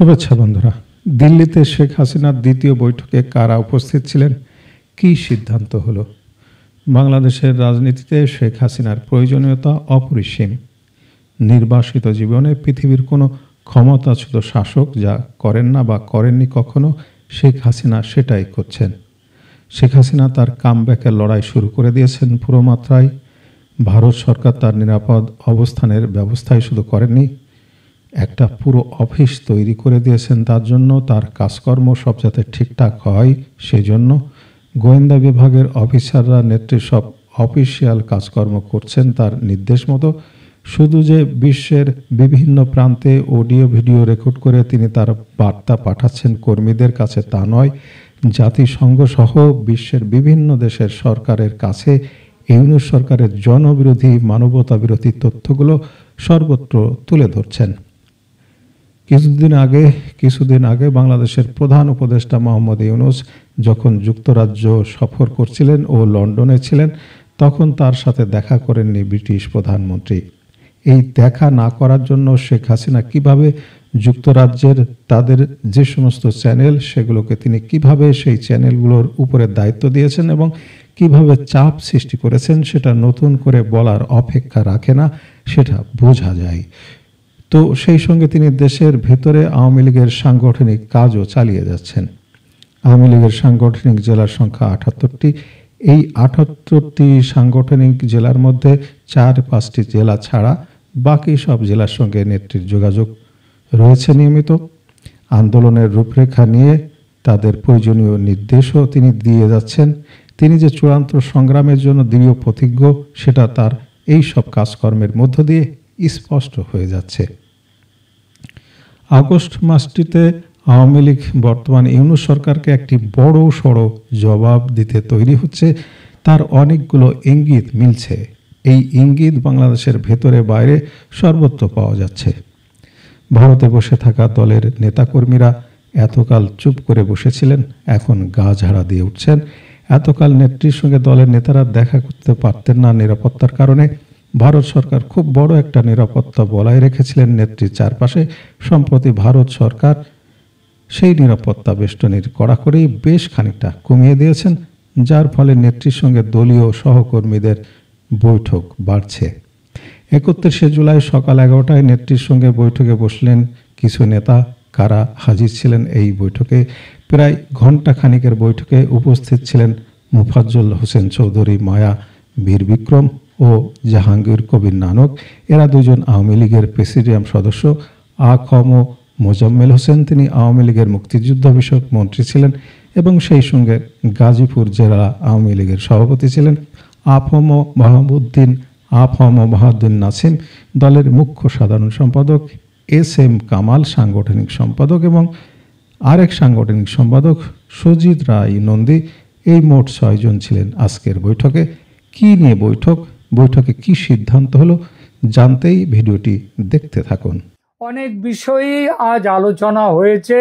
শুভেচ্ছা বন্ধুরা। দিল্লিতে শেখ হাসিনার দ্বিতীয় বৈঠকে কারা উপস্থিত ছিলেন, কী সিদ্ধান্ত হলো? বাংলাদেশের রাজনীতিতে শেখ হাসিনার প্রয়োজনীয়তা অপরিসীম। নির্বাসিত জীবনে পৃথিবীর কোনো ক্ষমতাচ্যুত শাসক যা করেন না বা করেননি কখনো, শেখ হাসিনা সেটাই করছেন। শেখ হাসিনা তার কামব্যাকের লড়াই শুরু করে দিয়েছেন পুরো মাত্রায়। ভারত সরকার তার নিরাপদ অবস্থানের ব্যবস্থাই শুধু করেননি, একটা পুরো অফিস তৈরি করে দিয়েছেন তার জন্য। তার কাজকর্ম সব যাতে ঠিকঠাক হয় সেজন্য গোয়েন্দা বিভাগের অফিসাররা নেত্রী সব অফিসিয়াল কাজকর্ম করছেন তার নির্দেশ মতো। শুধু যে বিশ্বের বিভিন্ন প্রান্তে অডিও ভিডিও রেকর্ড করে তিনি তার বার্তা পাঠাচ্ছেন কর্মীদের কাছে তা নয়, জাতিসংঘ সহ বিশ্বের বিভিন্ন দেশের সরকারের কাছে ইউনূস সরকারের জনবিরোধী মানবতাবিরোধী তথ্যগুলো সর্বত্র তুলে ধরছেন। কিছুদিন আগে বাংলাদেশের প্রধান উপদেষ্টা মোহাম্মদ ইউনূস যখন যুক্তরাজ্য সফর করছিলেন ও লন্ডনে ছিলেন, তখন তার সাথে দেখা করেননি ব্রিটিশ প্রধানমন্ত্রী। এই দেখা না করার জন্য শেখ হাসিনা কিভাবে যুক্তরাজ্যের তাদের যে সমস্ত চ্যানেল সেগুলোকে তিনি কিভাবে সেই চ্যানেলগুলোর উপরে দায়িত্ব দিয়েছেন এবং কিভাবে চাপ সৃষ্টি করেছেন সেটা নতুন করে বলার অপেক্ষা রাখে না, সেটা বোঝা যায়। তো সেই সঙ্গে তিনি দেশের ভেতরে আওয়ামী লীগের সাংগঠনিক কাজও চালিয়ে যাচ্ছেন। আওয়ামী লীগের সাংগঠনিক জেলার সংখ্যা ৭৮টি। এই ৭৮টি সাংগঠনিক জেলার মধ্যে ৪-৫টি জেলা ছাড়া বাকি সব জেলার সঙ্গে নেত্রীর যোগাযোগ রয়েছে নিয়মিত। আন্দোলনের রূপরেখা নিয়ে তাদের প্রয়োজনীয় নির্দেশও তিনি দিয়ে যাচ্ছেন। তিনি যে চূড়ান্ত সংগ্রামের জন্য দৃঢ় প্রতিজ্ঞ সেটা তার এই সব কাজকর্মের মধ্য দিয়ে স্পষ্ট হয়ে যাচ্ছে। আগস্ট মাসটিতে আওয়ামী লীগ বর্তমান ইউনূস সরকারকে একটি বড় সড় জবাব দিতে তৈরি হচ্ছে, তার অনেকগুলো ইঙ্গিত মিলছে। এই ইঙ্গিত বাংলাদেশের ভেতরে বাইরে সর্বত্র পাওয়া যাচ্ছে। ভারতে বসে থাকা দলের নেতাকর্মীরা এতকাল চুপ করে বসেছিলেন, এখন গা ঝাড়া দিয়ে উঠছেন। এতকাল নেত্রীর সঙ্গে দলের নেতারা দেখা করতে পারতেন না নিরাপত্তার কারণে। ভারত সরকার খুব বড় একটা নিরাপত্তা বলায় রেখেছিলেন নেত্রীর চারপাশে। সম্প্রতি ভারত সরকার সেই নিরাপত্তা বেষ্টনীর কড়াকড়ি বেশ খানিকটা কমিয়ে দিয়েছেন, যার ফলে নেত্রীর সঙ্গে দলীয় সহকর্মীদের বৈঠক বাড়ছে। ৩১শে জুলাই সকাল ১১টায় নেত্রীর সঙ্গে বৈঠকে বসলেন কিছু নেতা। কারা হাজির ছিলেন এই বৈঠকে? প্রায় ঘণ্টা খানিকের বৈঠকে উপস্থিত ছিলেন মোফাজ্জল হোসেন চৌধুরী মায়া, বীর বিক্রম ও জাহাঙ্গীর কবির নানক। এরা দুজন আওয়ামী লীগের প্রেসিডিয়াম সদস্য। আ.খ.ম. মোজাম্মেল হোসেন, তিনি আওয়ামী লীগের মুক্তিযুদ্ধ বিষয়ক মন্ত্রী ছিলেন এবং সেই সঙ্গে গাজীপুর জেলা আওয়ামী লীগের সভাপতি ছিলেন। আ.ফ.ম. বাহাউদ্দিন নাসিম দলের মুখ্য সাধারণ সম্পাদক, এস.এম. কামাল সাংগঠনিক সম্পাদক এবং আরেক সাংগঠনিক সম্পাদক সুজিত রায় নন্দী। এই মোট ৬ জন ছিলেন আজকের বৈঠকে। কি নিয়ে বৈঠক, বৈঠকে কি সিদ্ধান্ত হলো, জানতেই ভিডিওটি দেখতে থাকুন। অনেক বিষয়ই আজ আলোচনা হয়েছে,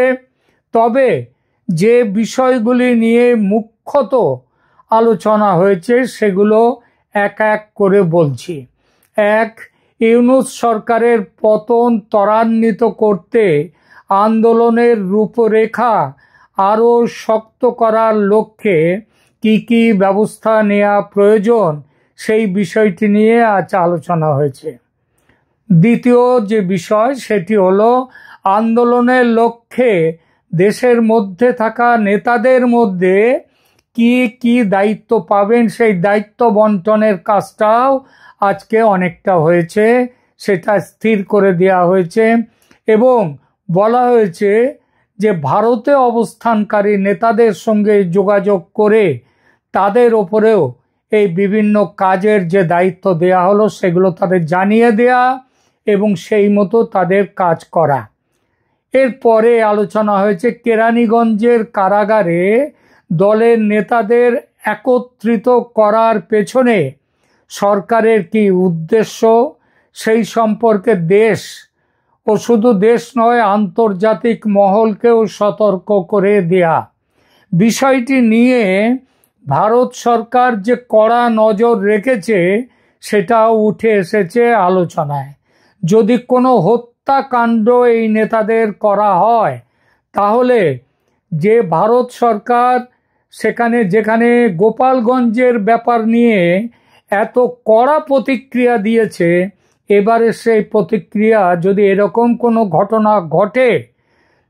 তবে যে বিষয়গুলি নিয়ে মুখ্যত আলোচনা হয়েছে সেগুলো এক এক করে বলছি। এক, ইউনূস সরকারের পতন ত্বরান্বিত করতে আন্দোলনের রূপরেখা আরও শক্ত করার লক্ষ্যে কি কি ব্যবস্থা নেওয়া প্রয়োজন সেই বিষয়টি নিয়ে আজ আলোচনা হয়েছে। দ্বিতীয় যে বিষয় সেটি হলো আন্দোলনের লক্ষ্যে দেশের মধ্যে থাকা নেতাদের মধ্যে কি কি দায়িত্ব পাবেন সেই দায়িত্ব বন্টনের কাজটাও আজকে অনেকটা হয়েছে, সেটা স্থির করে দেওয়া হয়েছে এবং বলা হয়েছে যে ভারতে অবস্থানকারী নেতাদের সঙ্গে যোগাযোগ করে তাদের ওপরেও এই বিভিন্ন কাজের যে দায়িত্ব দেয়া হলো সেগুলো তাদের জানিয়ে দেয়া এবং সেই মতো তাদের কাজ করা। এরপরে আলোচনা হয়েছে কেরানীগঞ্জের কারাগারে দলের নেতাদের একত্রিত করার পেছনে সরকারের কি উদ্দেশ্য, সেই সম্পর্কে দেশ ও শুধু দেশ নয় আন্তর্জাতিক মহলকেও সতর্ক করে দেয়া। বিষয়টি নিয়ে ভারত সরকার যে কড়া নজর রেখেছে সেটাও উঠে এসেছে আলোচনায়। যদি কোনো হত্যাকাণ্ড এই নেতাদের করা হয়, তাহলে যে ভারত সরকার যেখানে গোপালগঞ্জের ব্যাপার নিয়ে এত কড়া প্রতিক্রিয়া দিয়েছে, এবারে সেই প্রতিক্রিয়া যদি এরকম কোনো ঘটনা ঘটে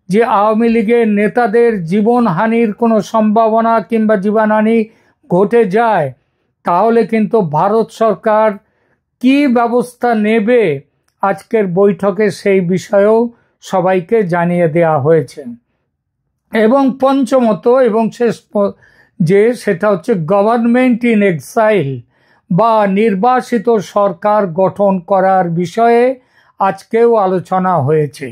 যে আওয়ামী লীগের নেতাদের জীবনহানির কোনো সম্ভাবনা কিংবা জীবনহানি ঘটে যায়, তাহলে কিন্তু ভারত সরকার কি ব্যবস্থা নেবে আজকের বৈঠকে সেই বিষয়েও সবাইকে জানিয়ে দেওয়া হয়েছে। এবং পঞ্চমত এবং শেষ সেটা হচ্ছে গভর্নমেন্ট ইন এক্সাইল বা নির্বাসিত সরকার গঠন করার বিষয়ে আজকেও আলোচনা হয়েছে।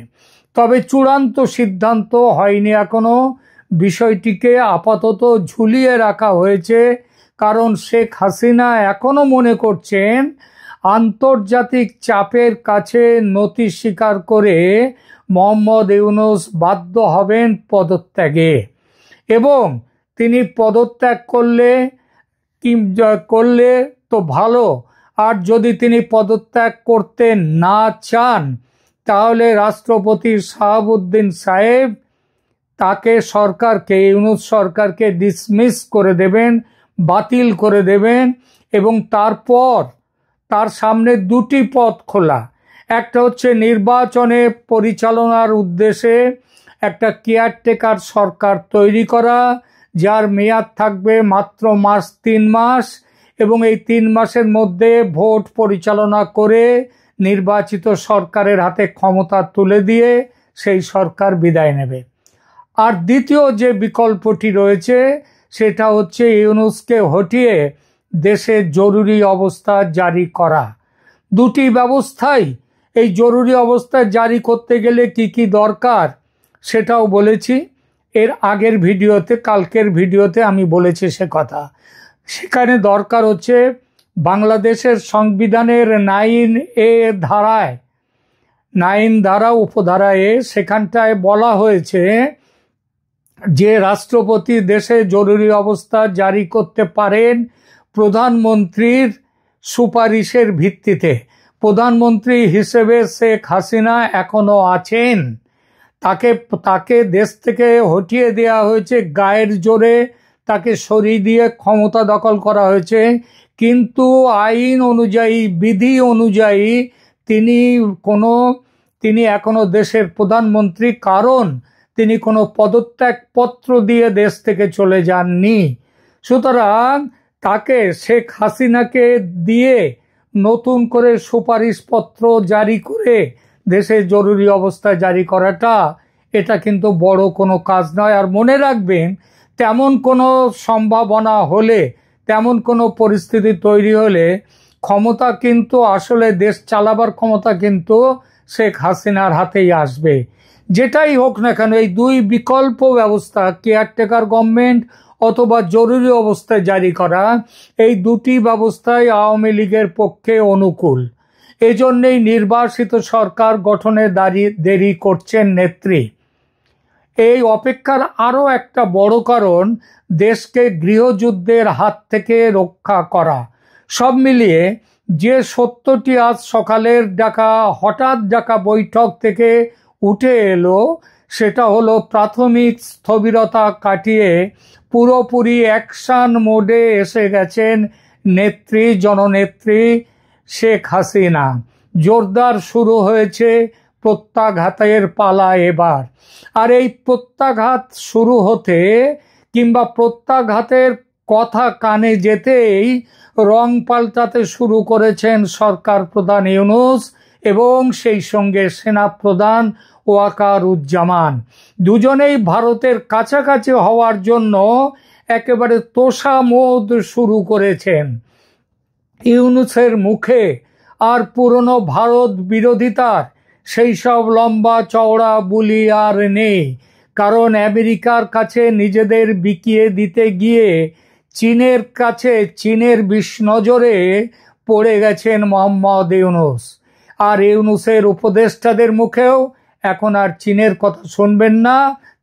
তবে চূড়ান্ত সিদ্ধান্ত হয়নি এখনো, বিষয়টিকে আপাতত ঝুলিয়ে রাখা হয়েছে, কারণ শেখ হাসিনা এখনো মনে করছেন আন্তর্জাতিক চাপের কাছে নতি স্বীকার করে মোহাম্মদ ইউনূস বাধ্য হবেন পদত্যাগে, এবং তিনি পদত্যাগ করলে তো ভালো, আর যদি তিনি পদত্যাগ করতে না চান তাহলে রাষ্ট্রপতি শাহাবুদ্দিন সাহেব তাকে ইউনূস সরকারকে ডিসমিস করে দেবেন, বাতিল করে দেবেন, এবং তারপর তার সামনে দুটি পথ খোলা। একটা হচ্ছে নির্বাচনে পরিচালনার উদ্দেশ্যে একটা কেয়ারটেকার সরকার তৈরি করা, যার মেয়াদ থাকবে মাত্র 3 মাস, এবং এই 3 মাসের মধ্যে ভোট পরিচালনা করে নির্বাচিত সরকারের হাতে ক্ষমতা তুলে দিয়ে সেই সরকার বিদায় নেবে। আর দ্বিতীয় যে বিকল্পটি রয়েছে সেটা হচ্ছে ইউনূসকে হটিয়ে দেশে জরুরি অবস্থা জারি করা। দুটি ব্যবস্থাই, এই জরুরি অবস্থা জারি করতে গেলে কি কি দরকার সেটাও বলেছি এর আগের ভিডিওতে, কালকের ভিডিওতে আমি বলেছি সে কথা। সেখানে দরকার হচ্ছে বাংলাদেশের সংবিধানের 9 ধারা উপধারায় সেখানটায় বলা হয়েছে যে রাষ্ট্রপতি দেশে জরুরি অবস্থা জারি করতে পারেন প্রধানমন্ত্রীর সুপারিশের ভিত্তিতে। প্রধানমন্ত্রী হিসেবে শেখ হাসিনা এখনো আছেন, তাকে দেশ থেকে হটিয়ে দেওয়া হয়েছে, গায়ের জোরে তাকে সরিয়ে দিয়ে ক্ষমতা দখল করা হয়েছে, কিন্তু আইন অনুযায়ী, বিধি অনুযায়ী তিনি এখনো দেশের প্রধানমন্ত্রী, কারণ তিনি কোনো পদত্যাগপত্র দিয়ে দেশ থেকে চলে যাননি। সুতরাং তাকে, শেখ হাসিনাকে দিয়ে নতুন করে সুপারিশপত্র জারি করে দেশে জরুরি অবস্থা জারি করাটা এটা কিন্তু বড় কোনো কাজ নয়। আর মনে রাখবেন, তেমন কোনো সম্ভাবনা হলে, তেমন কোনো পরিস্থিতি তৈরি হলে ক্ষমতা কিন্তু আসলে দেশ চালাবার ক্ষমতা কিন্তু শেখ হাসিনার হাতেই আসবে। যেটাই হোক না কেন, এই দুই বিকল্প ব্যবস্থা, কেয়ারটেকার গভর্নমেন্ট অথবা জরুরি অবস্থা জারি করা, এই দুটি ব্যবস্থাই আওয়ামী লীগের পক্ষে অনুকূল। এজন্যই নির্বাসিত সরকার গঠনে দেরি করছেন নেত্রী। এই অপেক্ষার আরও একটা বড় কারণ দেশকে গৃহযুদ্ধের হাত থেকে রক্ষা করা। সব মিলিয়ে যে সত্যটি আজ সকালের হঠাৎ ডাকা বৈঠক থেকে উঠে এলো, সেটা হলো প্রাথমিক স্থবিরতা কাটিয়ে পুরোপুরি অ্যাকশন মোডে এসে গেছেন জননেত্রী শেখ হাসিনা। জোরদার শুরু হয়েছে প্রত্যাঘাতের পালা এবার। আর এই প্রত্যাঘাত শুরু হতে কিংবা প্রত্যাঘাতের কথা কানে যেতেই রং পাল্টাতে শুরু করেছেন সরকার প্রধান ইউনূস এবং সেই সঙ্গে সেনা প্রধান ওয়াকারুজ্জামান। দুজনেই ভারতের কাছাকাছি হওয়ার জন্য একেবারে তোষামোদ শুরু করেছেন। ইউনূসের মুখে আর পুরনো ভারত বিরোধিতার সেই সব লম্বা চওড়া বুলি আর নেই, কারণ আমেরিকার কাছে নিজেদের বিকিয়ে দিতে গিয়ে চীনের বিষ নজরে পড়ে গেছেন মোহাম্মদ ইউনূস। আর ইউনূসের উপদেষ্টাদের মুখেও এখন আর চীনের কথা শুনবেন না,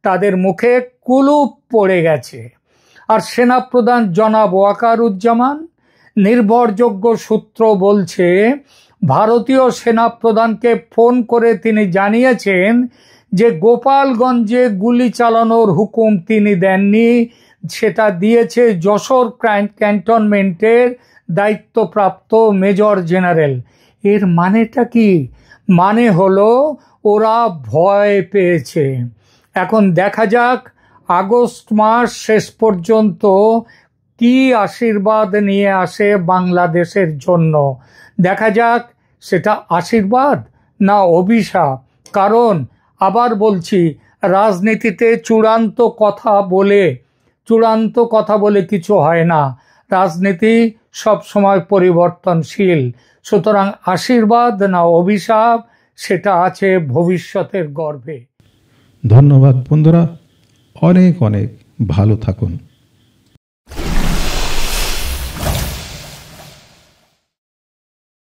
তাদের মুখে কুলুপ পড়ে গেছে। আর সেনাপ্রধান জনাব ওয়াকারুজ্জামান, নির্ভরযোগ্য সূত্র বলছে ভারতীয় সেনাপ্রধানকে ফোন করে তিনি জানিয়েছেন যে গোপালগঞ্জে গুলি চালানোর হুকুম তিনি দেননি, সেটা দিয়েছে যশোর ক্যান্টনমেন্টের দায়িত্বপ্রাপ্ত মেজর জেনারেল। এর মানেটা কি? মানে হলো ওরা ভয় পেয়েছে। এখন দেখা যাক আগস্ট মাস শেষ পর্যন্ত কি আশীর্বাদ নিয়ে আসে বাংলাদেশের জন্য। দেখা যাক সেটা আশীর্বাদ না অভিশাপ। কারণ আবার বলছি, রাজনীতিতে চূড়ান্ত কথা বলে কিছু হয় না। রাজনীতি সব সময় পরিবর্তনশীল। সুতরাং আশীর্বাদ না অভিশাপ, সেটা আছে ভবিষ্যতের গর্ভে। ধন্যবাদ বন্ধুরা, অনেক অনেক ভালো থাকুন।